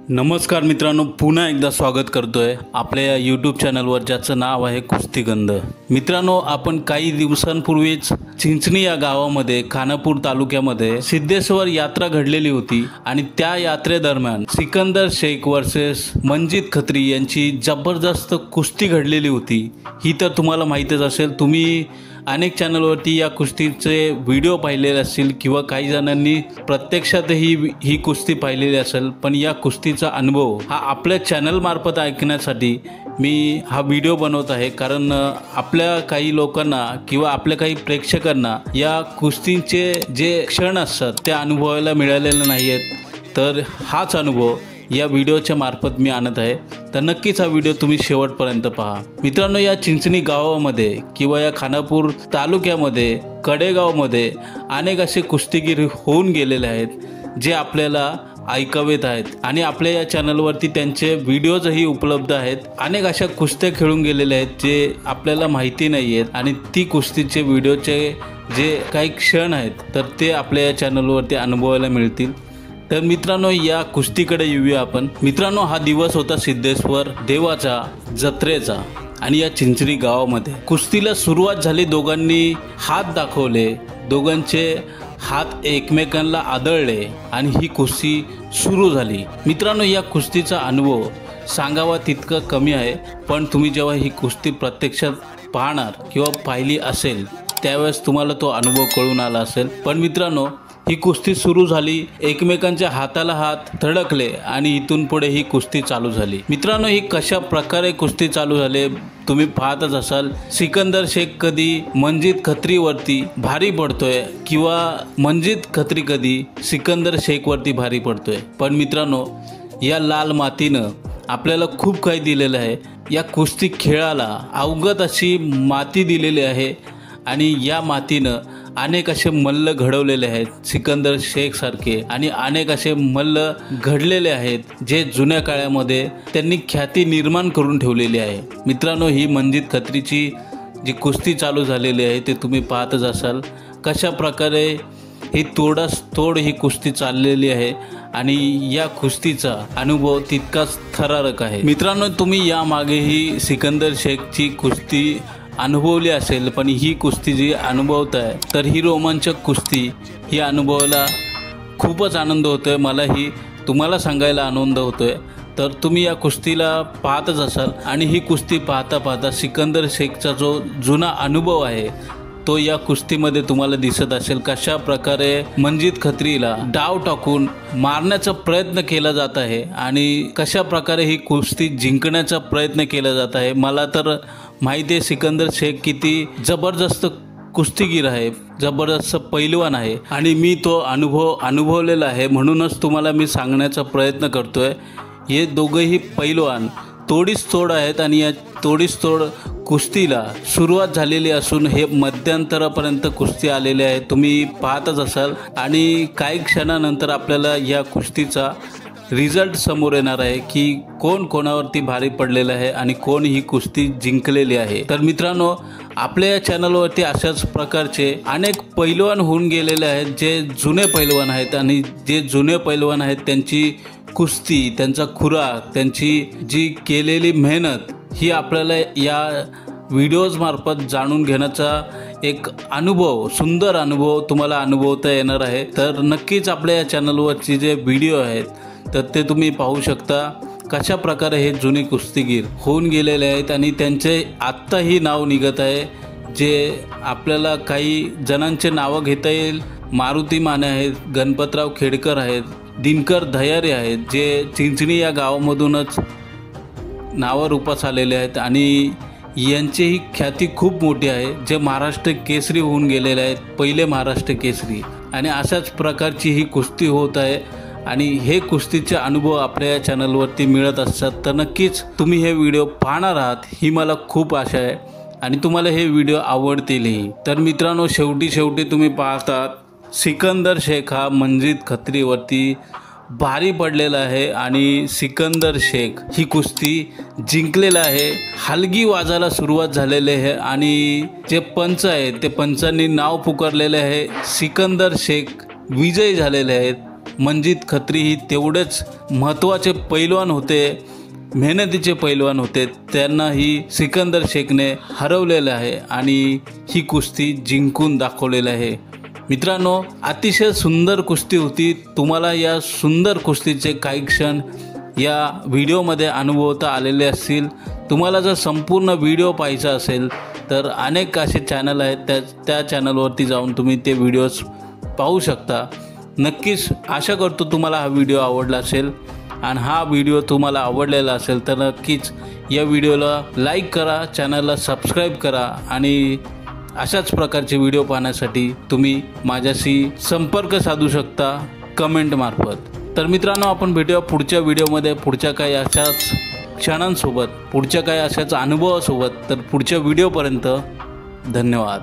नमस्कार मित्रांनो, पुन्हा एकदा स्वागत करतोय आपल्या या यूट्यूब चॅनलवर ज्याचं नाव आहे कुस्तीगंध। मित्रांनो, आपण काही दिवसांपूर्वीच चिंचणी या गावामध्ये खानापूर तालुक्यामध्ये सिद्धेश्वर यात्रा घडलेली होती आणि त्या यात्रेदरम्यान सिकंदर शेख वर्सेस मंजित खत्री यांची जबरदस्त कुस्ती घडलेली होती। ही तर तुम्हाला माहीतच असेल, तुम्ही अनेक चॅनलवरती या कुस्तीचे व्हिडिओ पाहिलेले असतील किंवा काही जणांनी प्रत्यक्षातही ही कुस्ती पाहिलेली असेल। पण या कुस्तीचा अनुभव हा आपल्या चॅनलमार्फत ऐकण्यासाठी मी हा व्हिडिओ बनवत आहे, कारण आपल्या काही लोकांना किंवा आपल्या काही प्रेक्षकांना या कुस्तीचे जे क्षण असतात ते अनुभवायला मिळालेले नाही आहेत। तर हाच अनुभव या व्हिडिओच्या मार्फत मी आणत आहे, तर नक्कीच हा व्हिडिओ तुम्ही शेवटपर्यंत पहा। मित्रांनो, या चिंचणी गावामध्ये किंवा या खानापूर तालुक्यामध्ये कडेगावमध्ये अनेक असे कुस्तीगीर होऊन गेलेले आहेत जे आपल्याला ऐकावेत आहेत आणि आपल्या या चॅनलवरती त्यांचे व्हिडिओजही उपलब्ध आहेत। अनेक अशा कुस्त्या खेळून गेलेल्या आहेत जे आपल्याला माहिती नाही आहेत आणि ती कुस्तीचे व्हिडिओचे जे काही क्षण आहेत तर ते आपल्या या चॅनलवरती अनुभवायला मिळतील। तर मित्रांनो, या कुस्तीकडे येऊया आपण। मित्रांनो, हा दिवस होता सिद्धेश्वर देवाचा जत्रेचा आणि या चिंचणी गावामध्ये कुस्तीला सुरुवात झाली। दोघांनी हात दाखवले, दोघांचे हात एकमेकांना आदळले आणि ही कुस्ती सुरू झाली। मित्रांनो, या कुस्तीचा अनुभव सांगावा तितका कमी आहे, पण तुम्ही जेव्हा ही कुस्ती प्रत्यक्षात पाहणार किंवा पाहिली असेल त्यावेळेस तुम्हाला तो अनुभव कळून आला असेल। पण मित्रांनो, ही कुस्ती सुरू झाली, एकमेकांच्या हाताला हात धडकले आणि इथून पुढे ही कुस्ती चालू झाली। मित्रांनो, ही कशा प्रकारे कुस्ती चालू झाली तुम्ही पाहतच असाल। सिकंदर शेख कधी मंजित खत्रीवरती भारी पडतोय किंवा मंजित खत्री कधी सिकंदर शेखवरती भारी पडतोय। पण मित्रांनो, या लाल मातीनं आपल्याला खूप काही दिलेलं आहे। या कुस्ती खेळाला अवगत अशी माती दिलेली आहे आणि या मातीनं अनेक असे मल्ल घडवलेले आहेत सिकंदर शेख सारखे, आणि अनेक असे मल्ल घडलेले आहेत जे जुन्या काळामध्ये त्यांनी ख्याती निर्माण करून ठेवलेली आहे। मित्रांनो, ही मंजित खत्रीची जी कुस्ती चालू झालेली आहे ते तुम्ही पाहतच असाल कशा प्रकारे ही तोडास-तोड ही कुस्ती चाललेली आहे आणि या कुस्तीचा अनुभव तितकाच थरारक आहे। मित्रांनो, तुम्ही यामागेही सिकंदर शेखची कुस्ती अनुभवली असेल, पण ही कुस्ती जी अनुभवताय तर ही रोमांचक कुस्ती ही अनुभवायला खूपच आनंद होतोय। मलाही तुम्हाला सांगायला आनंद होतोय। तर तुम्ही या कुस्तीला पाहतच असाल आणि ही कुस्ती पाहता पाहता सिकंदर शेखचा जो जुना अनुभव आहे तो या कुस्तीमध्ये तुम्हाला दिसत असेल। कशा प्रकारे मंजित खत्रीला डाव टाकून मारण्याचा प्रयत्न केला जात आहे आणि कशा प्रकारे ही कुस्ती जिंकण्याचा प्रयत्न केला जात आहे। मला तर माहिती आहे सिकंदर शेख किती जबरदस्त कुस्तीगीर आहे, जबरदस्त पैलवान आहे आणि मी तो अनुभवलेला आहे, म्हणूनच तुम्हाला मी सांगण्याचा प्रयत्न करतोय। हे दोघंही पैलवान तोडीस तोड आहेत आणि या तोडीस तोड कुस्तीला सुरुवात झालेली असून हे मध्यंतरापर्यंत कुस्ती आलेली आहे, तुम्ही पाहतच असाल। आणि काही क्षणानंतर आपल्याला या कुस्तीचा रिझल्ट समोर येणार आहे की कोण कोणावरती भारी पडलेलं आहे आणि कोण ही कुस्ती जिंकलेली आहे। तर मित्रांनो, आपल्या या चॅनलवरती अशाच प्रकारचे अनेक पैलवान होऊन गेलेले आहेत जे जुने पैलवान आहेत आणि जे जुने पैलवान आहेत त्यांची कुस्ती, त्यांचा खुराक, त्यांची जी केलेली मेहनत ही आपल्याला या व्हिडिओजमार्फत जाणून घेण्याचा एक अनुभव, सुंदर अनुभव तुम्हाला अनुभवता येणार आहे। तर नक्कीच आपल्या या चॅनलवरचे जे व्हिडिओ आहेत तर ते तुम्ही पाहू शकता कशा प्रकारे हे जुने कुस्तीगीर होऊन गेलेले आहेत आणि त्यांचे आत्ताही नाव निघत आहे, जे आपल्याला काही जणांचे नावं घेता येईल। मारुती माने आहेत, गणपतराव खेडकर आहेत, दिनकर दह्यारे आहेत, जे चिंचणी या गावामधूनच नावं रूपास आलेले आहेत आणि यांचीही ख्याती खूप मोठी आहे, जे महाराष्ट्र केसरी होऊन गेलेले आहेत, पहिले महाराष्ट्र केसरी। आणि अशाच प्रकारची ही कुस्ती होत आहे आणि हे कुस्तीचे अनुभव आपल्या या चॅनलवरती मिळत असतात। तर नक्कीच तुम्ही हे व्हिडिओ पाहणार आहात ही मला खूप आशा आहे आणि तुम्हाला हे व्हिडिओ आवडतीलही। तर मित्रांनो, शेवटी तुम्ही पाहतात सिकंदर शेख हा मंजित खत्रीवरती भारी पडलेला आहे आणि सिकंदर शेख ही कुस्ती जिंकलेला आहे। हलगी वाजायला सुरुवात झालेली आहे आणि जे पंच आहेत ते पंचांनी नाव पुकारलेले आहे, सिकंदर शेख विजयी झालेले आहेत। मंजित खत्री ही तेवढेच महत्त्वाचे पैलवान होते, मेहनतीचे पैलवान होते. त्यांनाही सिकंदर शेखने हरवलेलं आहे आणि ही कुस्ती जिंकून दाखवलेली आहे. मित्रांनो, अतिशय सुंदर कुस्ती होती. तुम्हाला या सुंदर कुस्तीचे काही क्षण या व्हिडिओमध्ये अनुभवता आलेले असतील. तुम्हाला जर संपूर्ण व्हिडिओ पाहायचा असेल तर अनेक असे चॅनल आहेत, त्या चॅनलवरती जाऊन तुम्ही ते व्हिडिओज पाहू शकता. नक्कीच आशा करतो तुम्हाला हा व्हिडिओ आवडला असेल आणि हा व्हिडिओ तुम्हाला आवडलेला असेल तर नक्कीच या व्हिडिओला लाईक करा, चॅनलला सबस्क्राईब करा आणि अशाच प्रकारचे व्हिडिओ पाहण्यासाठी तुम्ही माझ्याशी संपर्क साधू शकता कमेंटमार्फत. तर मित्रांनो, आपण भेटूया पुढच्या व्हिडिओमध्ये पुढच्या काही अशाच क्षणांसोबत, पुढच्या काही अशाच अनुभवासोबत. तर पुढच्या व्हिडिओपर्यंत धन्यवाद.